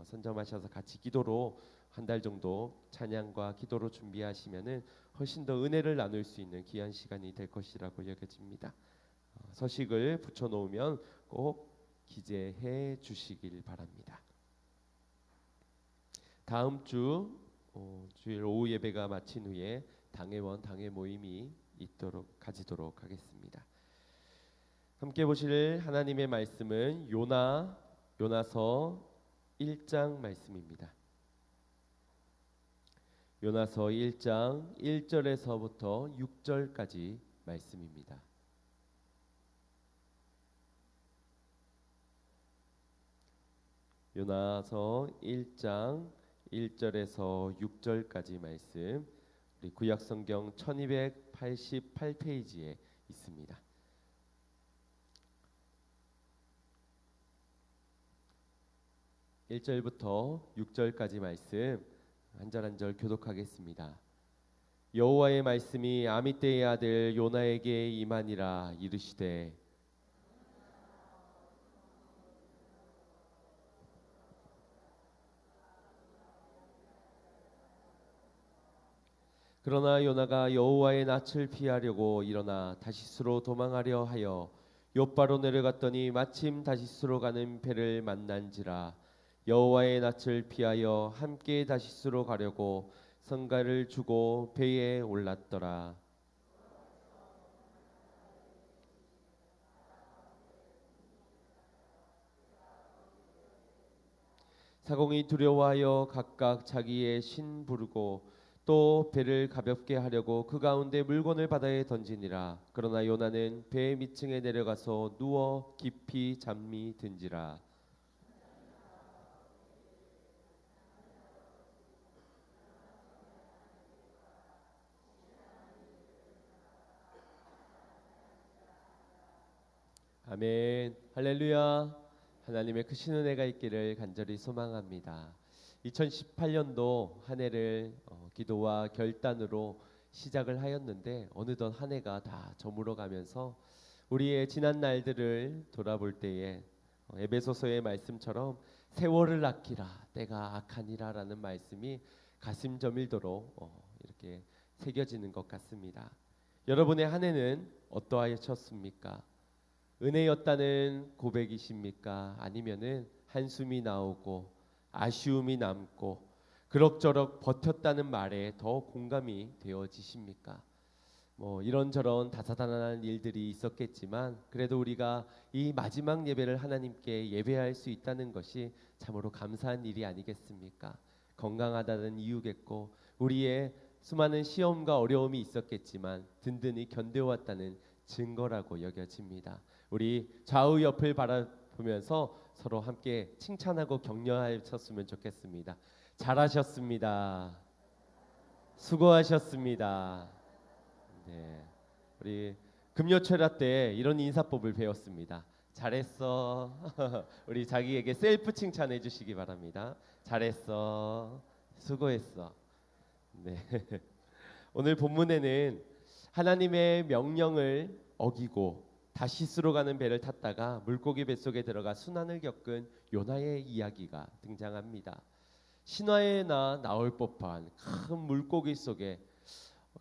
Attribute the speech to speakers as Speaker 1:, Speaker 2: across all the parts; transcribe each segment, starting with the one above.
Speaker 1: 선점하셔서 같이 기도로 한 달 정도 찬양과 기도로 준비하시면은 훨씬 더 은혜를 나눌 수 있는 귀한 시간이 될 것이라고 여겨집니다. 서식을 붙여 놓으면 꼭 기재해 주시길 바랍니다. 다음 주 주일 오후 예배가 마친 후에 당회원 당회 모임이 가지도록 하겠습니다. 함께 보실 하나님의 말씀은 요나서 1장 말씀입니다. 요나서 1장 1절에서부터 6절까지 말씀입니다. 요나서 1장 1절에서 6절까지 말씀, 우리 구약성경 1288페이지에 있습니다. 1절부터 6절까지 말씀 한 절 한 절 교독하겠습니다. 여호와의 말씀이 아미떼의 아들 요나에게 임하니라. 이르시되 그러나 요나가 여호와의 낯을 피하려고 일어나 다시스로 도망하려 하여 욥바로 내려갔더니 마침 다시스로 가는 배를 만난지라. 여호와의 낯을 피하여 함께 다시스로 가려고 성가를 주고 배에 올랐더라. 사공이 두려워하여 각각 자기의 신 부르고 또 배를 가볍게 하려고 그 가운데 물건을 바다에 던지니라. 그러나 요나는 배 밑층에 내려가서 누워 깊이 잠이 든지라. 아멘. 할렐루야. 하나님의 크신 은혜가 있기를 간절히 소망합니다. 2018년도 한 해를 기도와 결단으로 시작을 하였는데 어느덧 한 해가 다 저물어가면서 우리의 지난 날들을 돌아볼 때에 에베소서의 말씀처럼 세월을 아끼라 때가 악하니라라는 말씀이 가슴 저밀도록 이렇게 새겨지는 것 같습니다. 여러분의 한 해는 어떠하셨습니까? 은혜였다는 고백이십니까? 아니면은 한숨이 나오고 아쉬움이 남고 그럭저럭 버텼다는 말에 더 공감이 되어지십니까? 이런저런 다사다난한 일들이 있었겠지만 그래도 우리가 이 마지막 예배를 하나님께 예배할 수 있다는 것이 참으로 감사한 일이 아니겠습니까? 건강하다는 이유겠고 우리의 수많은 시험과 어려움이 있었겠지만 든든히 견뎌왔다는 증거라고 여겨집니다. 우리 좌우 옆을 바라보면서 서로 함께 칭찬하고 격려하셨으면 좋겠습니다. 잘하셨습니다. 수고하셨습니다. 네, 우리 금요철야 때 이런 인사법을 배웠습니다. 잘했어. 우리 자기에게 셀프 칭찬해 주시기 바랍니다. 잘했어. 수고했어. 네. 오늘 본문에는 하나님의 명령을 어기고 다시스로 가는 배를 탔다가 물고기 뱃속에 들어가 순환을 겪은 요나의 이야기가 등장합니다. 신화에나 나올 법한 큰 물고기 속에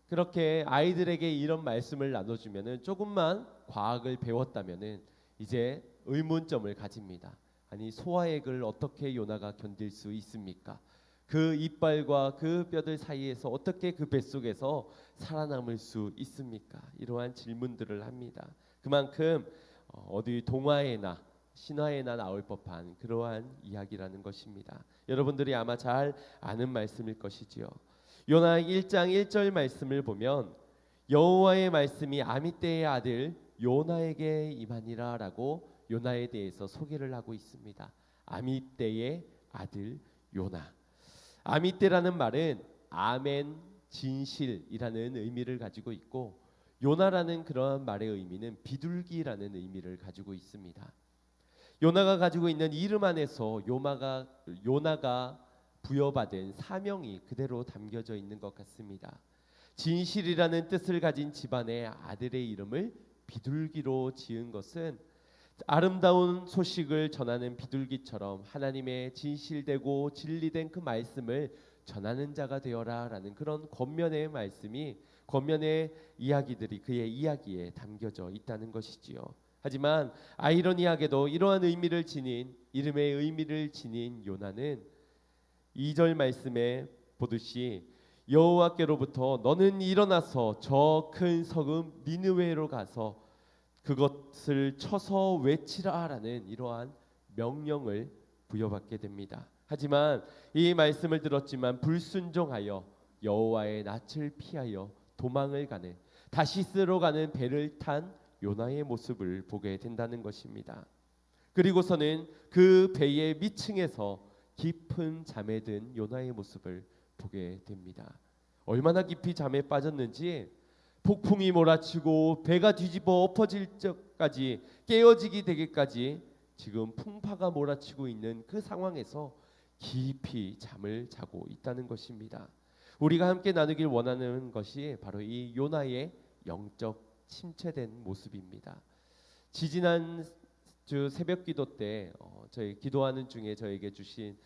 Speaker 1: 그렇게 아이들에게 이런 말씀을 나눠주면은 조금만 과학을 배웠다면은 이제 의문점을 가집니다. 아니 소화액을 어떻게 요나가 견딜 수 있습니까? 그 이빨과 그 뼈들 사이에서 어떻게 그 뱃속에서 살아남을 수 있습니까? 이러한 질문들을 합니다. 그만큼 어디 동화에나 신화에나 나올 법한 그러한 이야기라는 것입니다. 여러분들이 아마 잘 아는 말씀일 것이지요. 요나 1장 1절 말씀을 보면 여호와의 말씀이 아미떼의 아들 요나에게 임하니라 라고 요나에 대해서 소개를 하고 있습니다. 아미떼의 아들 요나. 아미떼라는 말은 아멘 진실이라는 의미를 가지고 있고 요나라는 그러한 말의 의미는 비둘기라는 의미를 가지고 있습니다. 요나가 가지고 있는 이름 안에서 요나가 부여받은 사명이 그대로 담겨져 있는 것 같습니다. 진실이라는 뜻을 가진 집안의 아들의 이름을 비둘기로 지은 것은 아름다운 소식을 전하는 비둘기처럼 하나님의 진실되고 진리된 그 말씀을 전하는 자가 되어라라는 그런 권면의 말씀이, 권면의 이야기들이 그의 이야기에 담겨져 있다는 것이지요. 하지만 아이러니하게도 이러한 의미를 지닌, 이름의 의미를 지닌 요나는 2절 말씀에 보듯이 여호와께로부터 너는 일어나서 저 큰 성읍 니느웨로 가서 그것을 쳐서 외치라라는 이러한 명령을 부여받게 됩니다. 하지만 이 말씀을 들었지만 불순종하여 여호와의 낯을 피하여 도망을 가는, 다시스로 가는 배를 탄 요나의 모습을 보게 된다는 것입니다. 그리고서는 그 배의 밑층에서 깊은 잠에 든 요나의 모습을 보게 됩니다. 얼마나 깊이 잠에 빠졌는지, 폭풍이 몰아치고 배가 뒤집어 엎어질 적까지, 깨어지게 되기까지 지금 풍파가 몰아치고 있는 그 상황에서 깊이 잠을 자고 있다는 것입니다. 우리가 함께 나누길 원하는 것이 바로 이 요나의 영적 침체된 모습입니다. 지지난 주 새벽기도 때 저희 기도하는 중에 저에게 주신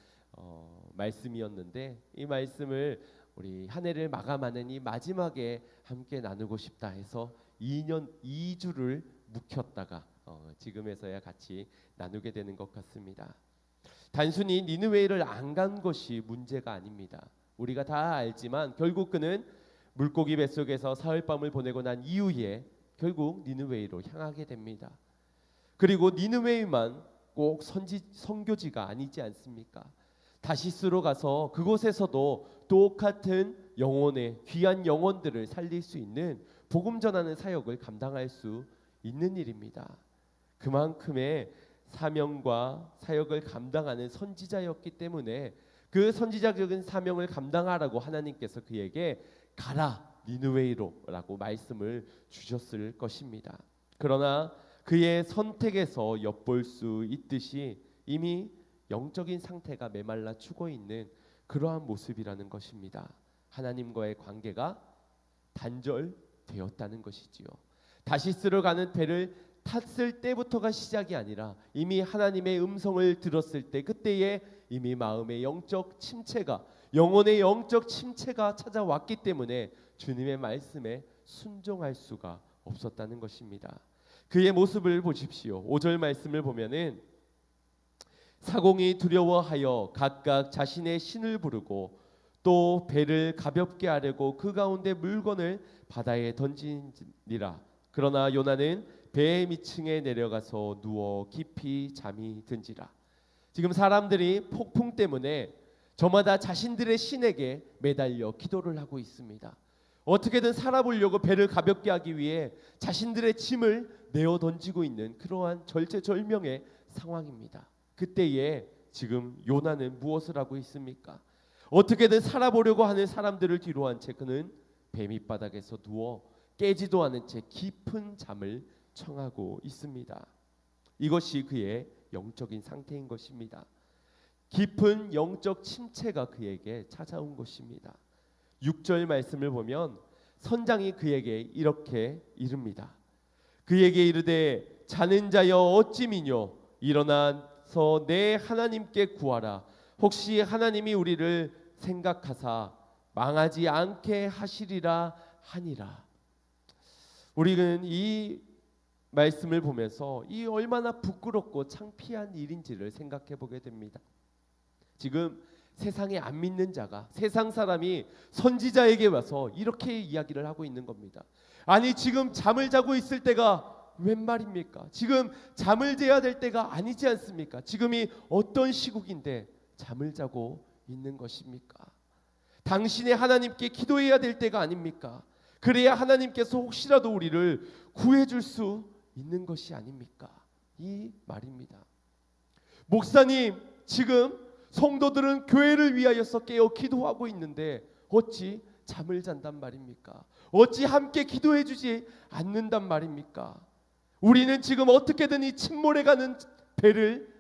Speaker 1: 말씀이었는데, 이 말씀을 우리 한 해를 마감하는 이 마지막에 함께 나누고 싶다 해서 2주를 묵혔다가 지금에서야 같이 나누게 되는 것 같습니다. 단순히 니느웨를 안 간 것이 문제가 아닙니다. 우리가 다 알지만 결국 그는 물고기 뱃속에서 사흘밤을 보내고 난 이후에 결국 니느웨로 향하게 됩니다. 그리고 니느웨만 꼭 선교지가 아니지 않습니까? 다시스로 가서 그곳에서도 똑같은 영혼의 귀한 영혼들을 살릴 수 있는 복음 전하는 사역을 감당할 수 있는 일입니다. 그만큼의 사명과 사역을 감당하는 선지자였기 때문에 그 선지자적인 사명을 감당하라고 하나님께서 그에게 가라 니느웨로라고 말씀을 주셨을 것입니다. 그러나 그의 선택에서 엿볼 수 있듯이 이미 영적인 상태가 메말라 죽어 있는 그러한 모습이라는 것입니다. 하나님과의 관계가 단절되었다는 것이지요. 다시스로 가는 배를 탔을 때부터가 시작이 아니라 이미 하나님의 음성을 들었을 때, 그때에 이미 마음의 영적 침체가, 영혼의 영적 침체가 찾아왔기 때문에 주님의 말씀에 순종할 수가 없었다는 것입니다. 그의 모습을 보십시오. 5절 말씀을 보면은 사공이 두려워하여 각각 자신의 신을 부르고 또 배를 가볍게 하려고 그 가운데 물건을 바다에 던지니라. 그러나 요나는 배의 밑층에 내려가서 누워 깊이 잠이 든지라. 지금 사람들이 폭풍 때문에 저마다 자신들의 신에게 매달려 기도를 하고 있습니다. 어떻게든 살아보려고 배를 가볍게 하기 위해 자신들의 짐을 내어 던지고 있는 그러한 절체절명의 상황입니다. 그때에 지금 요나는 무엇을 하고 있습니까? 어떻게든 살아보려고 하는 사람들을 뒤로 한 채 그는 배 밑바닥에서 누워 깨지도 않은 채 깊은 잠을 청하고 있습니다. 이것이 그의 영적인 상태인 것입니다. 깊은 영적 침체가 그에게 찾아온 것입니다. 6절 말씀을 보면 선장이 그에게 이렇게 이릅니다. 그에게 이르되 자는 자여 어찌 미뇨 일어나서 내 하나님께 구하라. 혹시 하나님이 우리를 생각하사 망하지 않게 하시리라 하니라. 우리는 이 말씀을 보면서 이 얼마나 부끄럽고 창피한 일인지를 생각해 보게 됩니다. 지금 세상에 안 믿는 자가, 세상 사람이 선지자에게 와서 이렇게 이야기를 하고 있는 겁니다. 아니 지금 잠을 자고 있을 때가 웬 말입니까? 지금 잠을 재야 될 때가 아니지 않습니까? 지금이 어떤 시국인데 잠을 자고 있는 것입니까? 당신의 하나님께 기도해야 될 때가 아닙니까? 그래야 하나님께서 혹시라도 우리를 구해줄 수 있는 것이 아닙니까? 이 말입니다. 목사님, 지금 성도들은 교회를 위하여서 깨어 기도하고 있는데 어찌 잠을 잔단 말입니까? 어찌 함께 기도해 주지 않는단 말입니까? 우리는 지금 어떻게든 이 침몰해가는 배를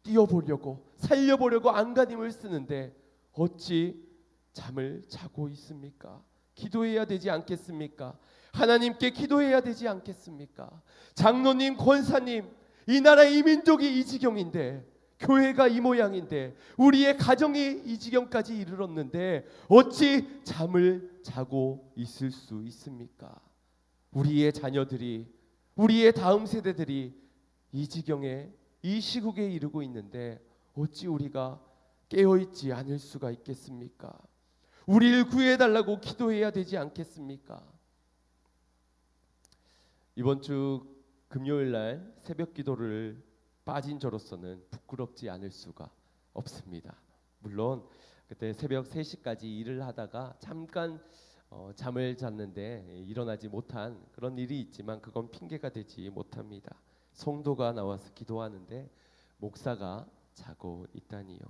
Speaker 1: 띄워보려고, 살려보려고 안간힘을 쓰는데 어찌 잠을 자고 있습니까? 기도해야 되지 않겠습니까? 하나님께 기도해야 되지 않겠습니까? 장로님, 권사님, 이 나라 이 민족이 이 지경인데, 교회가 이 모양인데, 우리의 가정이 이 지경까지 이르렀는데 어찌 잠을 자고 있을 수 있습니까? 우리의 자녀들이, 우리의 다음 세대들이 이 지경에, 이 시국에 이르고 있는데 어찌 우리가 깨어있지 않을 수가 있겠습니까? 우리를 구해달라고 기도해야 되지 않겠습니까? 이번 주 금요일 날 새벽 기도를 빠진 저로서는 부끄럽지 않을 수가 없습니다. 물론 그때 새벽 3시까지 일을 하다가 잠깐 잠을 잤는데 일어나지 못한 그런 일이 있지만 그건 핑계가 되지 못합니다. 성도가 나와서 기도하는데 목사가 자고 있다니요.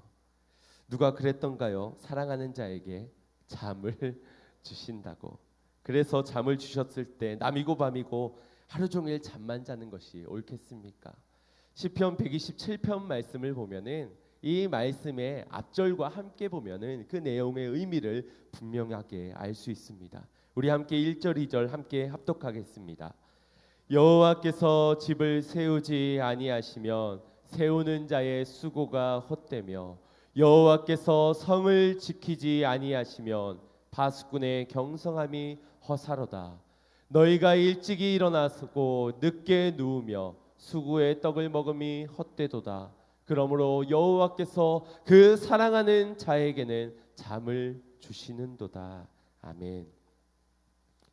Speaker 1: 누가 그랬던가요? 사랑하는 자에게 잠을 주신다고. 그래서 잠을 주셨을 때 남이고 밤이고 하루 종일 잠만 자는 것이 옳겠습니까? 시편 127편 말씀을 보면은, 이 말씀의 앞절과 함께 보면은 그 내용의 의미를 분명하게 알 수 있습니다. 우리 함께 1절 2절 함께 합독하겠습니다. 여호와께서 집을 세우지 아니하시면 세우는 자의 수고가 헛되며, 여호와께서 성을 지키지 아니하시면 파수꾼의 경성함이 허사로다. 너희가 일찍이 일어나고 늦게 누우며 수구의 떡을 먹음이 헛되도다. 그러므로 여호와께서 그 사랑하는 자에게는 잠을 주시는도다. 아멘.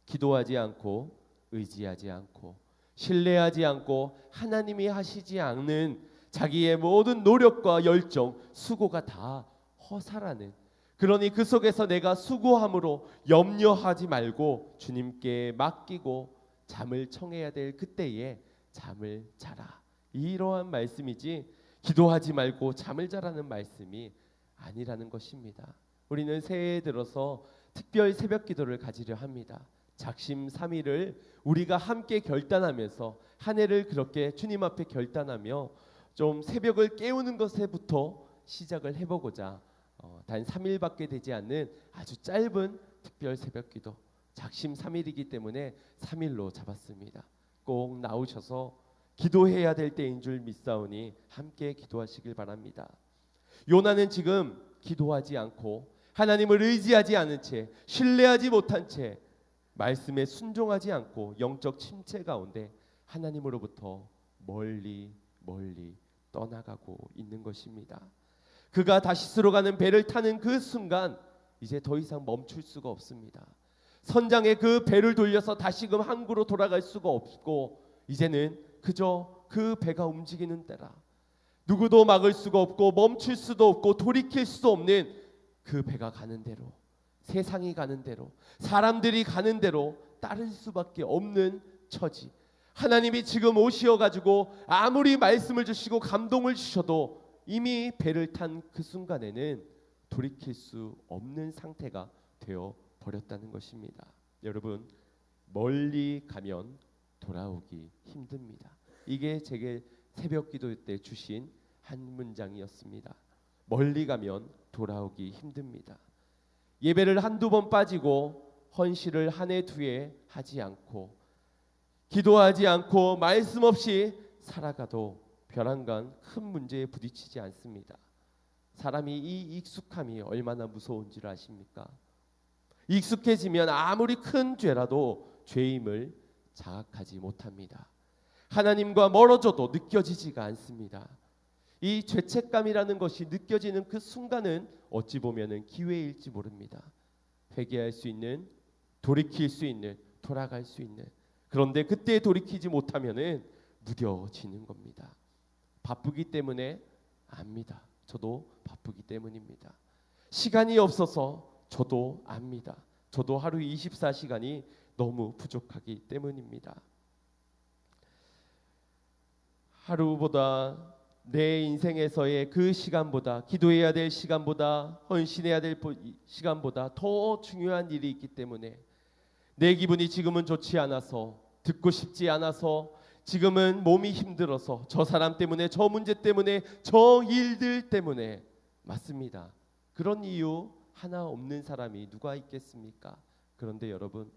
Speaker 1: 기도하지 않고 의지하지 않고 신뢰하지 않고 하나님이 하시지 않는 자기의 모든 노력과 열정, 수고가 다 허사라는, 그러니 그 속에서 내가 수고함으로 염려하지 말고 주님께 맡기고 잠을 청해야 될 그때에 잠을 자라, 이러한 말씀이지 기도하지 말고 잠을 자라는 말씀이 아니라는 것입니다. 우리는 새해에 들어서 특별 새벽 기도를 가지려 합니다. 작심 삼일을 우리가 함께 결단하면서 한 해를 그렇게 주님 앞에 결단하며 좀 새벽을 깨우는 것에부터 시작을 해보고자 단 3일밖에 되지 않는 아주 짧은 특별 새벽 기도, 작심 3일이기 때문에 3일로 잡았습니다. 꼭 나오셔서 기도해야 될 때인 줄 믿사오니 함께 기도하시길 바랍니다. 요나는 지금 기도하지 않고 하나님을 의지하지 않은 채, 신뢰하지 못한 채, 말씀에 순종하지 않고 영적 침체 가운데 하나님으로부터 멀리 떠나가고 있는 것입니다. 그가 다시스로 가는 배를 타는 그 순간 이제 더 이상 멈출 수가 없습니다. 선장의 그 배를 돌려서 다시금 항구로 돌아갈 수가 없고, 이제는 그저 그 배가 움직이는 때라. 누구도 막을 수가 없고 멈출 수도 없고 돌이킬 수도 없는 그 배가 가는 대로, 세상이 가는 대로, 사람들이 가는 대로 따를 수밖에 없는 처지. 하나님이 지금 오시어가지고 아무리 말씀을 주시고 감동을 주셔도 이미 배를 탄 그 순간에는 돌이킬 수 없는 상태가 되어 버렸다는 것입니다. 여러분, 멀리 가면 돌아오기 힘듭니다. 이게 제게 새벽 기도 때 주신 한 문장이었습니다. 멀리 가면 돌아오기 힘듭니다. 예배를 한두 번 빠지고 헌신을 한 해 두 해 하지 않고 기도하지 않고 말씀 없이 살아가도 벼랑간 큰 문제에 부딪히지 않습니다. 사람이 이 익숙함이 얼마나 무서운지를 아십니까? 익숙해지면 아무리 큰 죄라도 죄임을 자각하지 못합니다. 하나님과 멀어져도 느껴지지가 않습니다. 이 죄책감이라는 것이 느껴지는 그 순간은 어찌 보면은 기회일지 모릅니다. 회개할 수 있는, 돌이킬 수 있는, 돌아갈 수 있는. 그런데 그때 돌이키지 못하면은 무뎌지는 겁니다. 바쁘기 때문에 압니다. 저도 바쁘기 때문입니다. 시간이 없어서 저도 압니다. 저도 하루 24시간이 너무 부족하기 때문입니다. 하루보다 내 인생에서의 그 시간보다, 기도해야 될 시간보다, 헌신해야 될 시간보다 더 중요한 일이 있기 때문에, 내 기분이 지금은 좋지 않아서, 듣고 싶지 않아서, 지금은 몸이 힘들어서, 저 사람 때문에, 저 문제 때문에, 저 일들 때문에, 맞습니다. 그런 이유 하나 없는 사람이 누가 있겠습니까? 그런데 여러분,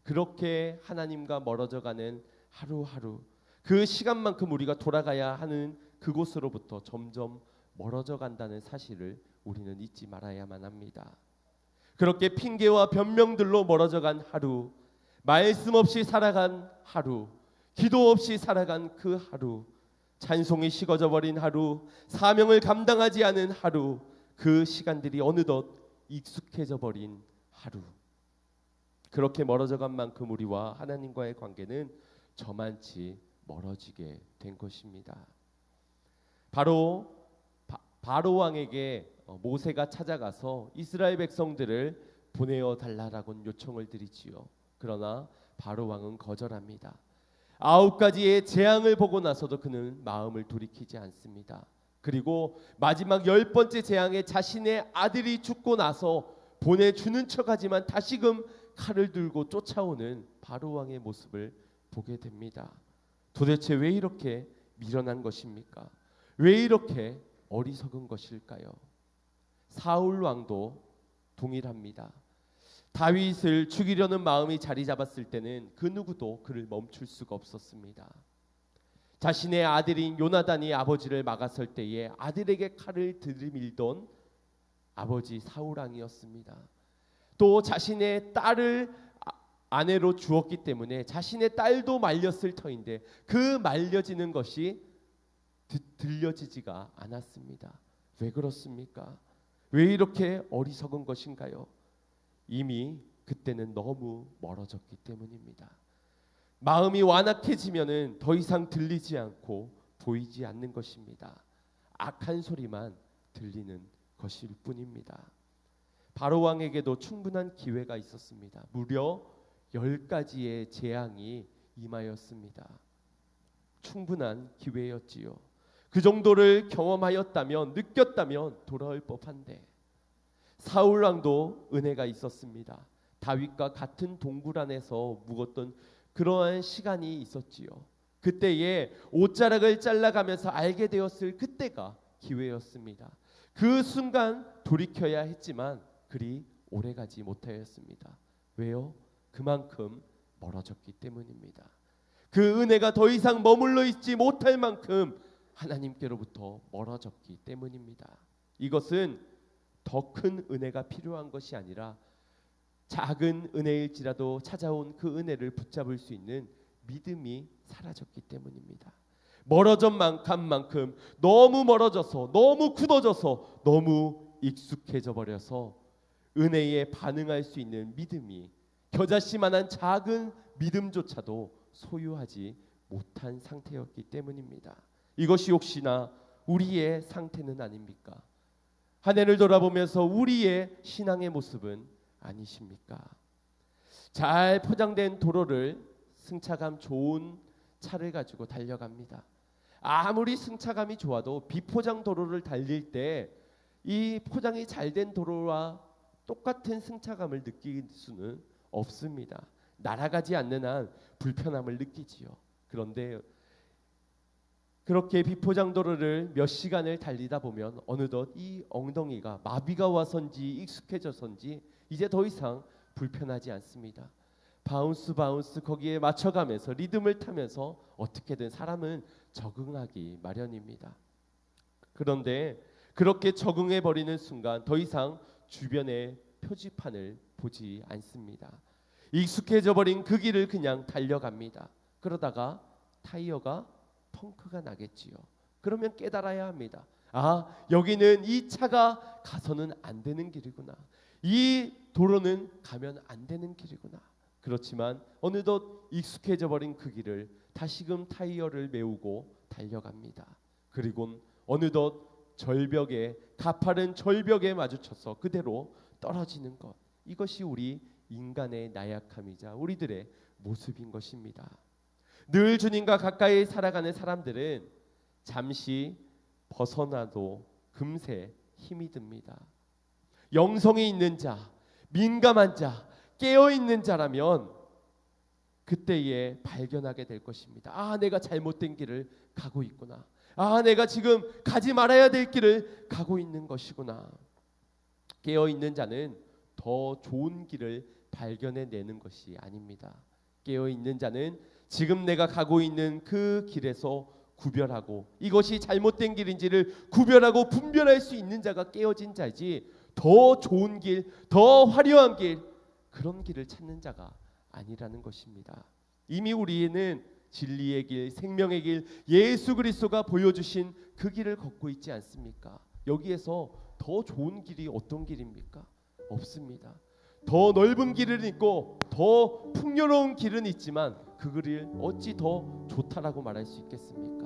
Speaker 1: 그렇게 하나님과 멀어져가는 하루하루, 그 시간만큼 우리가 돌아가야 하는 그곳으로부터 점점 멀어져 간다는 사실을 우리는 잊지 말아야만 합니다. 그렇게 핑계와 변명들로 멀어져 간 하루, 말씀 없이 살아간 하루, 기도 없이 살아간 그 하루, 찬송이 식어져 버린 하루, 사명을 감당하지 않은 하루, 그 시간들이 어느덧 익숙해져 버린 하루. 그렇게 멀어져 간 만큼 우리와 하나님과의 관계는 저만치 멀어지게 된 것입니다. 바로 왕에게 모세가 찾아가서 이스라엘 백성들을 보내어 달라라고 요청을 드리지요. 그러나 바로 왕은 거절합니다. 9가지의 재앙을 보고 나서도 그는 마음을 돌이키지 않습니다. 그리고 마지막 10번째 재앙에 자신의 아들이 죽고 나서 보내주는 척하지만 다시금 칼을 들고 쫓아오는 바로 왕의 모습을 보게 됩니다. 도대체 왜 이렇게 미련한 것입니까? 왜 이렇게 어리석은 것일까요? 사울 왕도 동일합니다. 다윗을 죽이려는 마음이 자리 잡았을 때는 그 누구도 그를 멈출 수가 없었습니다. 자신의 아들인 요나단이 아버지를 막았을 때에 아들에게 칼을 들이밀던 아버지 사울 왕이었습니다. 또 자신의 딸을 아내로 주었기 때문에 자신의 딸도 말렸을 터인데 그 말려지는 것이 들려지지가 않았습니다. 왜 그렇습니까? 왜 이렇게 어리석은 것인가요? 이미 그때는 너무 멀어졌기 때문입니다. 마음이 완악해지면은 더 이상 들리지 않고 보이지 않는 것입니다. 악한 소리만 들리는 것일 뿐입니다. 바로 왕에게도 충분한 기회가 있었습니다. 무려 10가지의 재앙이 임하였습니다. 충분한 기회였지요. 그 정도를 경험하였다면, 느꼈다면 돌아올 법한데 사울 왕도 은혜가 있었습니다. 다윗과 같은 동굴 안에서 묵었던 그러한 시간이 있었지요. 그때에 옷자락을 잘라가면서 알게 되었을 그때가 기회였습니다. 그 순간 돌이켜야 했지만 그리 오래가지 못하였습니다. 왜요? 그만큼 멀어졌기 때문입니다. 그 은혜가 더 이상 머물러 있지 못할 만큼 하나님께로부터 멀어졌기 때문입니다. 이것은 더 큰 은혜가 필요한 것이 아니라 작은 은혜일지라도 찾아온 그 은혜를 붙잡을 수 있는 믿음이 사라졌기 때문입니다. 멀어진 만큼 너무 멀어져서, 너무 굳어져서, 너무 익숙해져 버려서 은혜에 반응할 수 있는 믿음이, 겨자씨만한 작은 믿음조차도 소유하지 못한 상태였기 때문입니다. 이것이 혹시나 우리의 상태는 아닙니까? 한 해를 돌아보면서 우리의 신앙의 모습은 아니십니까? 잘 포장된 도로를 승차감 좋은 차를 가지고 달려갑니다. 아무리 승차감이 좋아도 비포장 도로를 달릴 때 이 포장이 잘 된 도로와 똑같은 승차감을 느낄 수는 없습니다. 날아가지 않는 한 불편함을 느끼지요. 그런데 그렇게 비포장 도로를 몇 시간을 달리다 보면 어느덧 이 엉덩이가 마비가 와선지 익숙해져선지 이제 더 이상 불편하지 않습니다. 바운스 거기에 맞춰가면서 리듬을 타면서 어떻게든 사람은 적응하기 마련입니다. 그런데 그렇게 적응해버리는 순간 더 이상 주변의 표지판을 보지 않습니다. 익숙해져 버린 그 길을 그냥 달려갑니다. 그러다가 타이어가 펑크가 나겠지요. 그러면 깨달아야 합니다. 아, 여기는 이 차가 가서는 안 되는 길이구나. 이 도로는 가면 안 되는 길이구나. 그렇지만 어느덧 익숙해져 버린 그 길을 다시금 타이어를 메우고 달려갑니다. 그리고 어느덧 절벽에, 가파른 절벽에 마주쳐서 그대로 떨어지는 것. 이것이 우리 인간의 나약함이자 우리들의 모습인 것입니다. 늘 주님과 가까이 살아가는 사람들은 잠시 벗어나도 금세 힘이 듭니다. 영성이 있는 자, 민감한 자, 깨어있는 자라면 그때에 발견하게 될 것입니다. 아, 내가 잘못된 길을 가고 있구나. 아, 내가 지금 가지 말아야 될 길을 가고 있는 것이구나. 깨어있는 자는 더 좋은 길을 발견해내는 것이 아닙니다. 깨어있는 자는 지금 내가 가고 있는 그 길에서 구별하고 이것이 잘못된 길인지를 구별하고 분별할 수 있는 자가 깨어진 자지, 더 좋은 길, 더 화려한 길, 그런 길을 찾는 자가 아니라는 것입니다. 이미 우리는 진리의 길, 생명의 길, 예수 그리스도가 보여주신 그 길을 걷고 있지 않습니까? 여기에서 더 좋은 길이 어떤 길입니까? 없습니다. 더 넓은 길은 있고 더 풍요로운 길은 있지만 그 길을 어찌 더 좋다라고 말할 수 있겠습니까?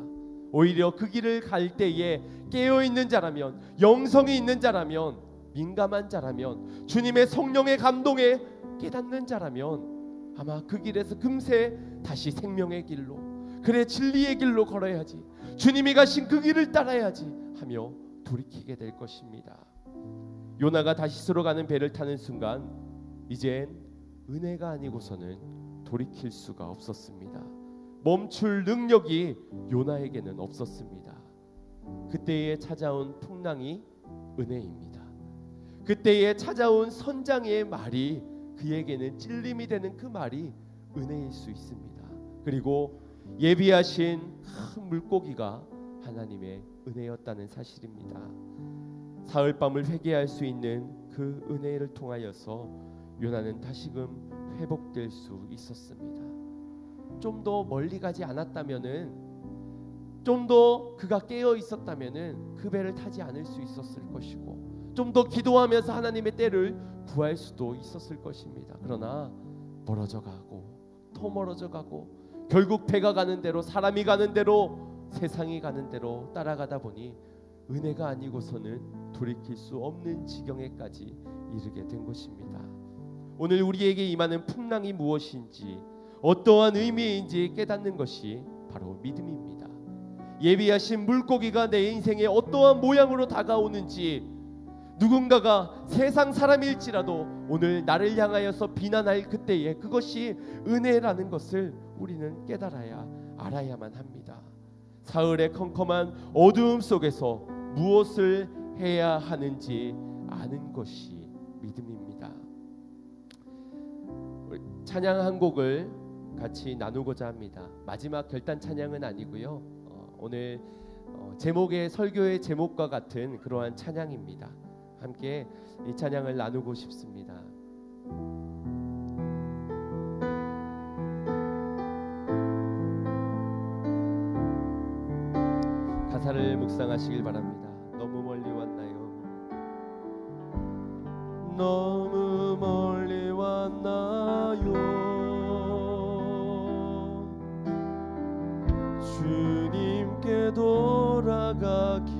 Speaker 1: 오히려 그 길을 갈 때에 깨어있는 자라면, 영성이 있는 자라면, 민감한 자라면, 주님의 성령의 감동에 깨닫는 자라면 아마 그 길에서 금세 다시 생명의 길로, 그래 진리의 길로 걸어야지, 주님이 가신 그 길을 따라야지 하며 돌이키게 될 것입니다. 요나가 다시스로 가는 배를 타는 순간 이젠 은혜가 아니고서는 돌이킬 수가 없었습니다. 멈출 능력이 요나에게는 없었습니다. 그때에 찾아온 풍랑이 은혜입니다. 그때에 찾아온 선장의 말이 그에게는 찔림이 되는 그 말이 은혜일 수 있습니다. 그리고 예비하신 큰 물고기가 하나님의 은혜였다는 사실입니다. 사흘밤을 회개할 수 있는 그 은혜를 통하여서 요나는 다시금 회복될 수 있었습니다. 좀 더 멀리 가지 않았다면은, 좀 더 그가 깨어 있었다면은 그 배를 타지 않을 수 있었을 것이고, 좀 더 기도하면서 하나님의 때를 구할 수도 있었을 것입니다. 그러나 멀어져 가고 더 멀어져 가고 결국 배가 가는 대로, 사람이 가는 대로, 세상이 가는 대로 따라가다 보니 은혜가 아니고서는 돌이킬 수 없는 지경에까지 이르게 된 것입니다. 오늘 우리에게 임하는 풍랑이 무엇인지, 어떠한 의미인지 깨닫는 것이 바로 믿음입니다. 예비하신 물고기가 내 인생에 어떠한 모양으로 다가오는지, 누군가가 세상 사람일지라도 오늘 나를 향하여서 비난할 그때에 그것이 은혜라는 것을 우리는 깨달아야, 알아야만 합니다. 사흘의 컴컴한 어두움 속에서 무엇을 해야 하는지 아는 것이 믿음입니다. 찬양 한 곡을 같이 나누고자 합니다. 마지막 결단 찬양은 아니고요. 오늘 제목의 설교의 제목과 같은 그러한 찬양입니다. 함께 이 찬양을 나누고 싶습니다. 가사를 묵상하시길 바랍니다. 너무 멀리 왔나요? 너무 멀리 왔나요? 주님께 돌아가기에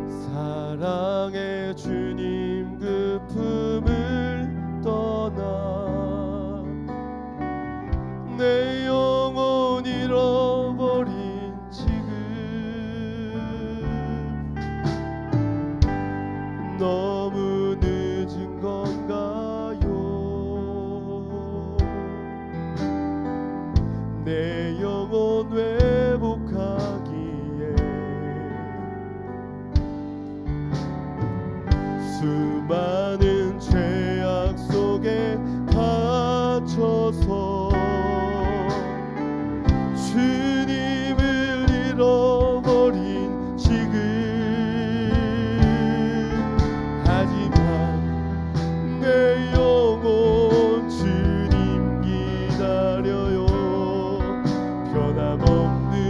Speaker 1: 사랑의 주님 그 품을 떠나 내 영혼 잃어버린 지금 너무 늦은 건가요? 내 영혼 회복하기에 수많은 죄악 속에 갇혀서 주님을 잃어버린 지금, 하지만 내 영혼 주님 기다려요. 변함없는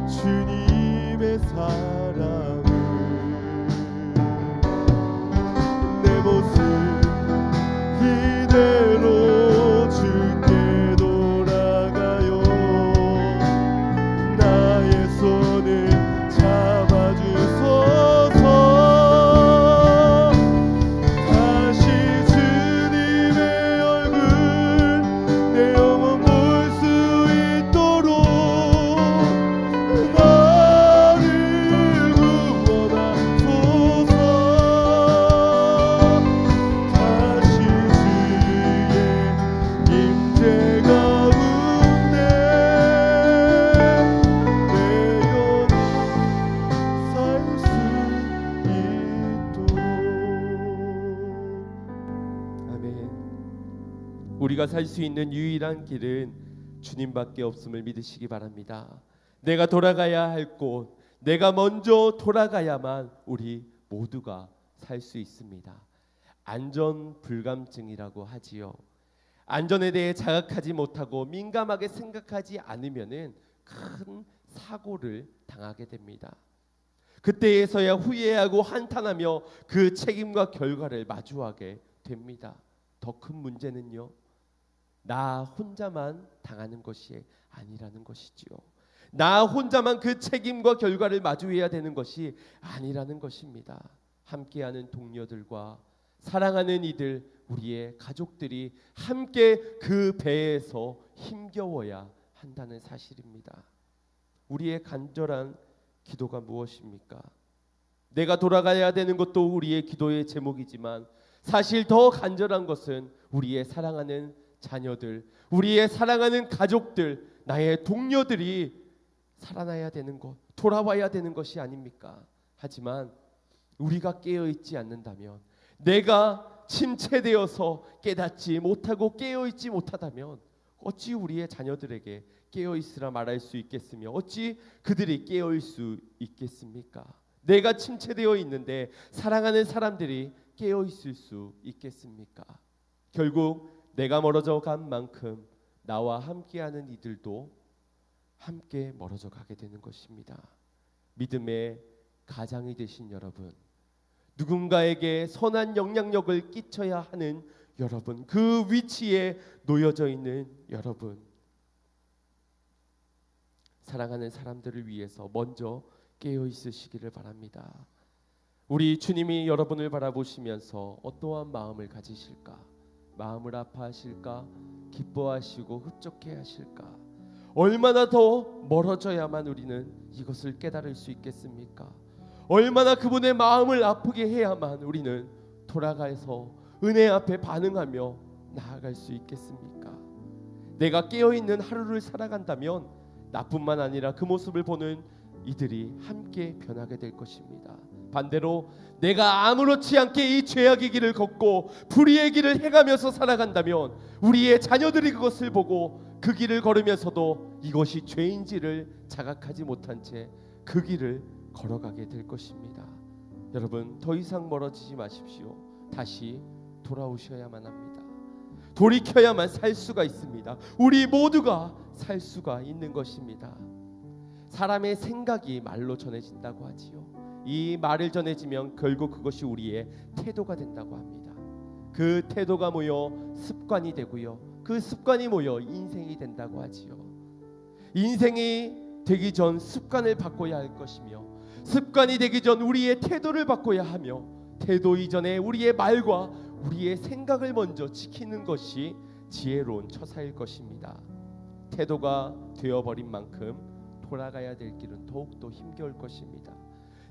Speaker 1: 주님의 사랑을 내 모습 이대로 주께 돌아가요. 나의 손을 잡아주소서. 다시 주님의 얼굴 내 영혼 볼 수 있도록 나를 우리가 살 수 있는 유일한 길은 주님밖에 없음을 믿으시기 바랍니다. 내가 돌아가야 할 곳, 내가 먼저 돌아가야만 우리 모두가 살 수 있습니다. 안전 불감증이라고 하지요. 안전에 대해 자각하지 못하고 민감하게 생각하지 않으면은 큰 사고를 당하게 됩니다. 그때에서야 후회하고 한탄하며 그 책임과 결과를 마주하게 됩니다. 더 큰 문제는요, 나 혼자만 당하는 것이 아니라는 것이지요. 나 혼자만 그 책임과 결과를 마주해야 되는 것이 아니라는 것입니다. 함께하는 동료들과 사랑하는 이들, 우리의 가족들이 함께 그 배에서 힘겨워야 한다는 사실입니다. 우리의 간절한 기도가 무엇입니까? 내가 돌아가야 되는 것도 우리의 기도의 제목이지만 사실 더 간절한 것은 우리의 사랑하는 자녀들, 우리의 사랑하는 가족들, 나의 동료들이 살아나야 되는 것, 돌아와야 되는 것이 아닙니까? 하지만 우리가 깨어있지 않는다면, 내가 침체되어서 깨닫지 못하고 깨어있지 못하다면 어찌 우리의 자녀들에게 깨어있으라 말할 수 있겠으며 어찌 그들이 깨어있을 수 있겠습니까? 내가 침체되어 있는데 사랑하는 사람들이 깨어있을 수 있겠습니까? 결국 내가 멀어져 간 만큼 나와 함께하는 이들도 함께 멀어져 가게 되는 것입니다. 믿음의 가장이 되신 여러분, 누군가에게 선한 영향력을 끼쳐야 하는 여러분, 그 위치에 놓여져 있는 여러분, 사랑하는 사람들을 위해서 먼저 깨어 있으시기를 바랍니다. 우리 주님이 여러분을 바라보시면서 어떠한 마음을 가지실까? 마음을 아파하실까? 기뻐하시고 흡족해 하실까? 얼마나 더 멀어져야만 우리는 이것을 깨달을 수 있겠습니까? 얼마나 그분의 마음을 아프게 해야만 우리는 돌아가서 은혜 앞에 반응하며 나아갈 수 있겠습니까? 내가 깨어있는 하루를 살아간다면 나뿐만 아니라 그 모습을 보는 이들이 함께 변하게 될 것입니다. 반대로 내가 아무렇지 않게 이 죄악의 길을 걷고 불의의 길을 행하면서 살아간다면 우리의 자녀들이 그것을 보고 그 길을 걸으면서도 이것이 죄인지를 자각하지 못한 채 그 길을 걸어가게 될 것입니다. 여러분, 더 이상 멀어지지 마십시오. 다시 돌아오셔야만 합니다. 돌이켜야만 살 수가 있습니다. 우리 모두가 살 수가 있는 것입니다. 사람의 생각이 말로 전해진다고 하지요. 이 말을 전해지면 결국 그것이 우리의 태도가 된다고 합니다. 그 태도가 모여 습관이 되고요, 그 습관이 모여 인생이 된다고 하지요. 인생이 되기 전 습관을 바꿔야 할 것이며, 습관이 되기 전 우리의 태도를 바꿔야 하며, 태도 이전에 우리의 말과 우리의 생각을 먼저 지키는 것이 지혜로운 처사일 것입니다. 태도가 되어버린 만큼 돌아가야 될 길은 더욱더 힘겨울 것입니다.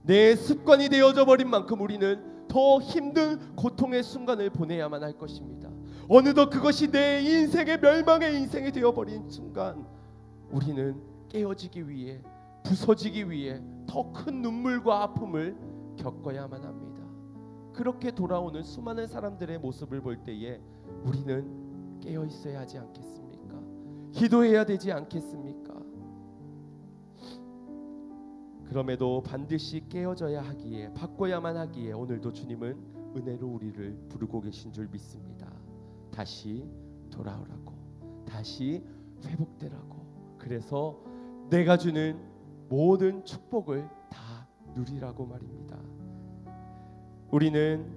Speaker 1: 내 습관이 되어져 버린 만큼 우리는 더 힘든 고통의 순간을 보내야만 할 것입니다. 어느덧 그것이 내 인생의 멸망의 인생이 되어버린 순간 우리는 깨어지기 위해, 부서지기 위해 더 큰 눈물과 아픔을 겪어야만 합니다. 그렇게 돌아오는 수많은 사람들의 모습을 볼 때에 우리는 깨어 있어야 하지 않겠습니까? 기도해야 되지 않겠습니까? 그럼에도 반드시 깨어져야 하기에, 바꿔야만 하기에 오늘도 주님은 은혜로 우리를 부르고 계신 줄 믿습니다. 다시 돌아오라고, 다시 회복되라고. 그래서 내가 주는 모든 축복을 다 누리라고 말입니다. 우리는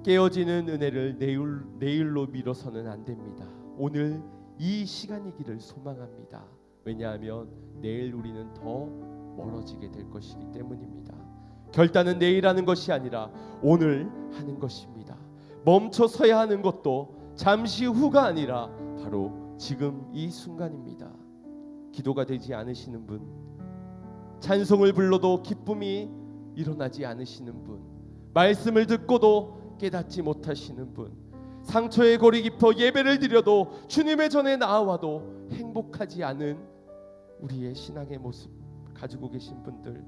Speaker 1: 깨어지는 은혜를 내일로 미뤄서는 안 됩니다. 오늘 이 시간이기를 소망합니다. 왜냐하면 내일 우리는 더 멀어지게 될 것이기 때문입니다. 결단은 내일 하는 것이 아니라 오늘 하는 것입니다. 멈춰 서야 하는 것도 잠시 후가 아니라 바로 지금 이 순간입니다. 기도가 되지 않으시는 분, 찬송을 불러도 기쁨이 일어나지 않으시는 분, 말씀을 듣고도 깨닫지 못하시는 분, 상처에 골이 깊어 예배를 드려도 주님의 전에 나아와도 행복하지 않은 우리의 신앙의 모습 가지고 계신 분들,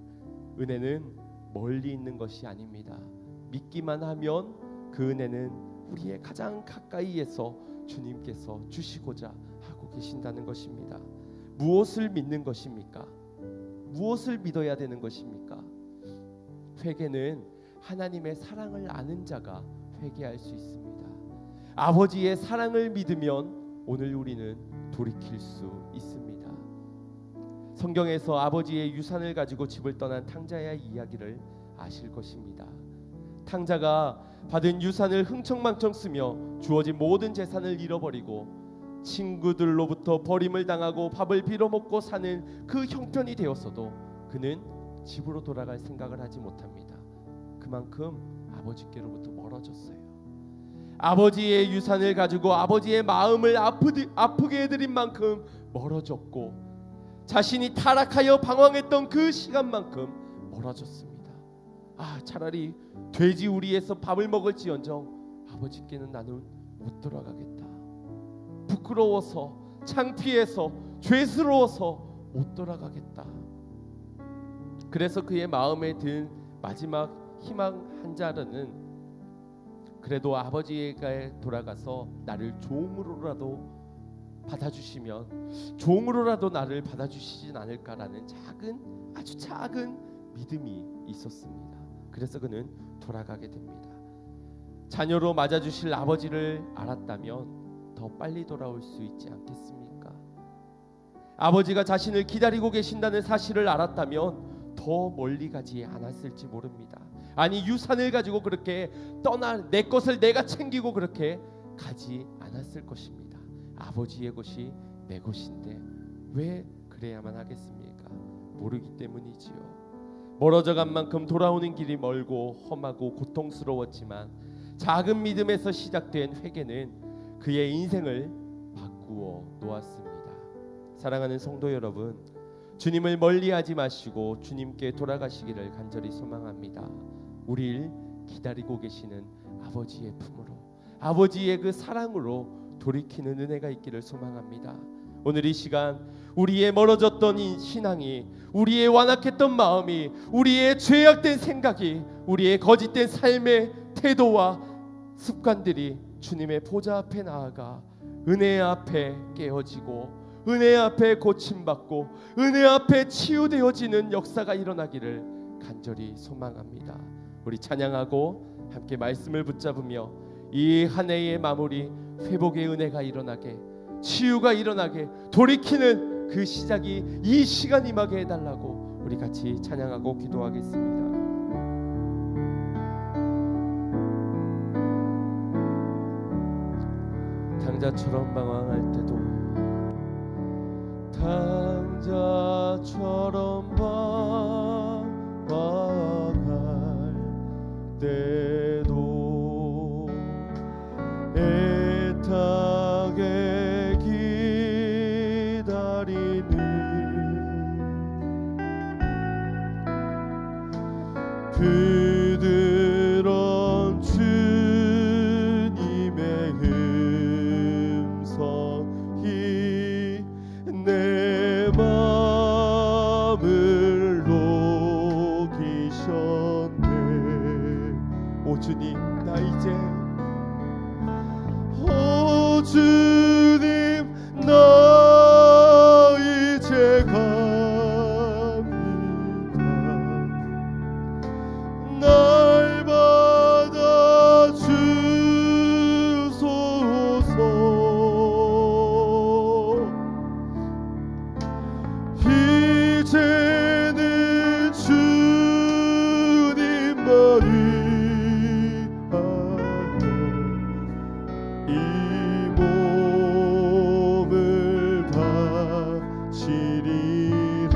Speaker 1: 은혜는 멀리 있는 것이 아닙니다. 믿기만 하면 그 은혜는 우리의 가장 가까이에서 주님께서 주시고자 하고 계신다는 것입니다. 무엇을 믿는 것입니까? 무엇을 믿어야 되는 것입니까? 회개는 하나님의 사랑을 아는 자가 회개할 수 있습니다. 아버지의 사랑을 믿으면 오늘 우리는 돌이킬 수 있습니다. 성경에서 아버지의 유산을 가지고 집을 떠난 탕자의 이야기를 아실 것입니다. 탕자가 받은 유산을 흥청망청 쓰며 주어진 모든 재산을 잃어버리고 친구들로부터 버림을 당하고 밥을 빌어먹고 사는 그 형편이 되었어도 그는 집으로 돌아갈 생각을 하지 못합니다. 그만큼 아버지께로부터 멀어졌어요. 아버지의 유산을 가지고 아버지의 마음을 아프게 해드린 만큼 멀어졌고 자신이 타락하여 방황했던 그 시간만큼 멀어졌습니다. 차라리 돼지우리에서 밥을 먹을지언정 아버지께는 나는 못 돌아가겠다. 부끄러워서 창피해서 죄스러워서 못 돌아가겠다. 그래서 그의 마음에 든 마지막 희망 한 자르는 그래도 아버지에게 돌아가서 나를 종으로라도 받아주시면 종으로라도 나를 받아주시진 않을까라는 아주 작은 믿음이 있었습니다. 그래서 그는 돌아가게 됩니다. 자녀로 맞아주실 아버지를 알았다면 더 빨리 돌아올 수 있지 않겠습니까? 아버지가 자신을 기다리고 계신다는 사실을 알았다면 더 멀리 가지 않았을지 모릅니다. 아니 유산을 가지고 그렇게 내 것을 내가 챙기고 그렇게 가지 않았을 것입니다. 아버지의 것이 내 것인데 왜 그래야만 하겠습니까? 모르기 때문이지요. 멀어져간 만큼 돌아오는 길이 멀고 험하고 고통스러웠지만 작은 믿음에서 시작된 회개는 그의 인생을 바꾸어 놓았습니다. 사랑하는 성도 여러분, 주님을 멀리하지 마시고 주님께 돌아가시기를 간절히 소망합니다. 우리를 기다리고 계시는 아버지의 품으로, 아버지의 그 사랑으로 돌이키는 은혜가 있기를 소망합니다. 오늘 이 시간 우리의 멀어졌던 신앙이, 우리의 완악했던 마음이, 우리의 죄악된 생각이, 우리의 거짓된 삶의 태도와 습관들이 주님의 보좌 앞에 나아가 은혜 앞에 깨어지고 은혜 앞에 고침받고 은혜 앞에 치유되어지는 역사가 일어나기를 간절히 소망합니다. 우리 찬양하고 함께 말씀을 붙잡으며 이 한 해의 마무리, 회복의 은혜가 일어나게, 치유가 일어나게, 돌이키는 그 시작이 이 시간 임하게 해달라고 우리 같이 찬양하고 기도하겠습니다. 탕자처럼 방황할 때도, 탕자처럼 방황할 때도 애타게 기다리는 그들은 주님의 음성이 내 마음을 녹이셨네. 오 주님, 나 이제, 오 주님, 나 이제 갑니다. 날 받아 주소서. 이제는 주님만이 이 몸을 바치리라.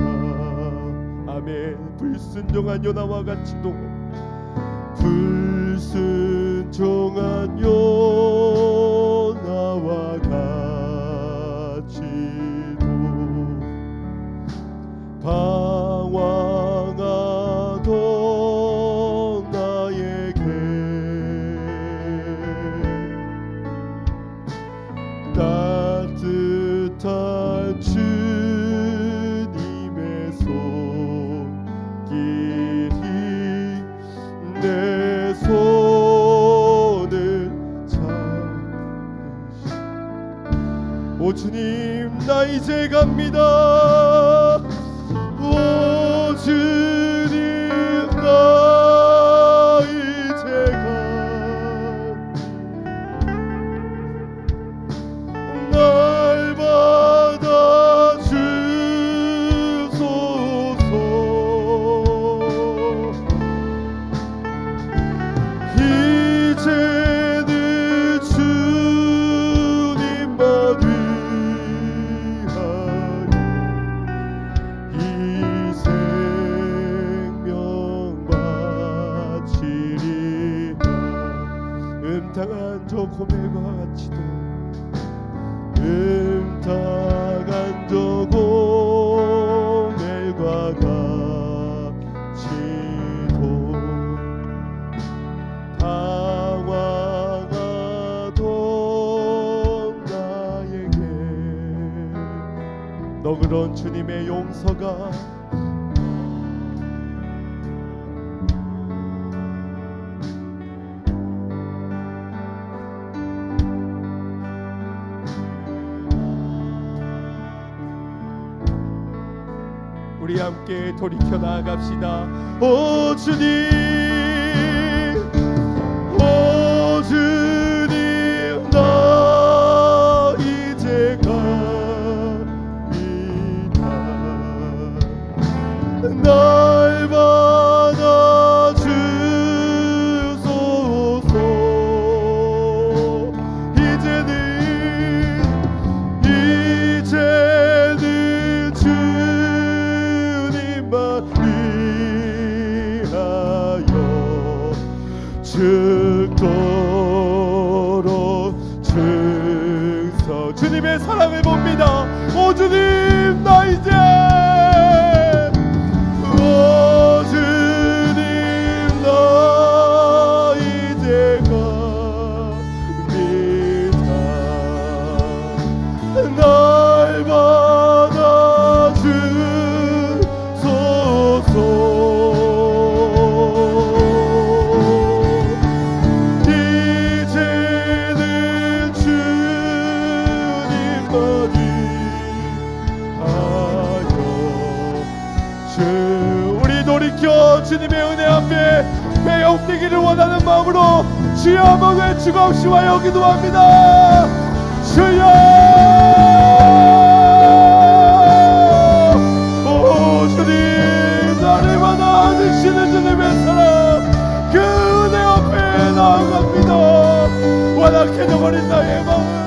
Speaker 1: 아멘. 불순종한 요나와 같이도, 불순종한 요나와 같이도 방황하던 나에게 따뜻한 주님의 손길이 내 손을 잡
Speaker 2: 주님 나 이제 갑니다. 오 주님 나 이제 갑니다. 날 받아 주소서. 이제는 주님만 위하여 이 생명 바치리라. 음탕한 저 고멜과 같이도 음탕한 저 고멜과 같이도 당황하던 나에게 너그러운 주님의 용서가 우리 함께 돌이켜 나아갑시다. 오 주님, 오 주님 나 이제 갑니다. 날 받아 주소서. 이제는 주님만 위하여 죽도록 증서. 주님의 사랑을 봅니다. 오 주님 나 이제, 오 주님 나 이제 갑니다. 날 받아 주소서. 이제는 주님만 위하여 우리 돌이켜 주님의 은혜 앞에 배역되기를 원하는 마음으로 주여 한번 외치고 합시와 기도합니다. 주여, 오 주님 나를 받아주시는 주님의 사랑, 그 은혜 앞에 나아갑니다. 완악해져 버린 나의 마음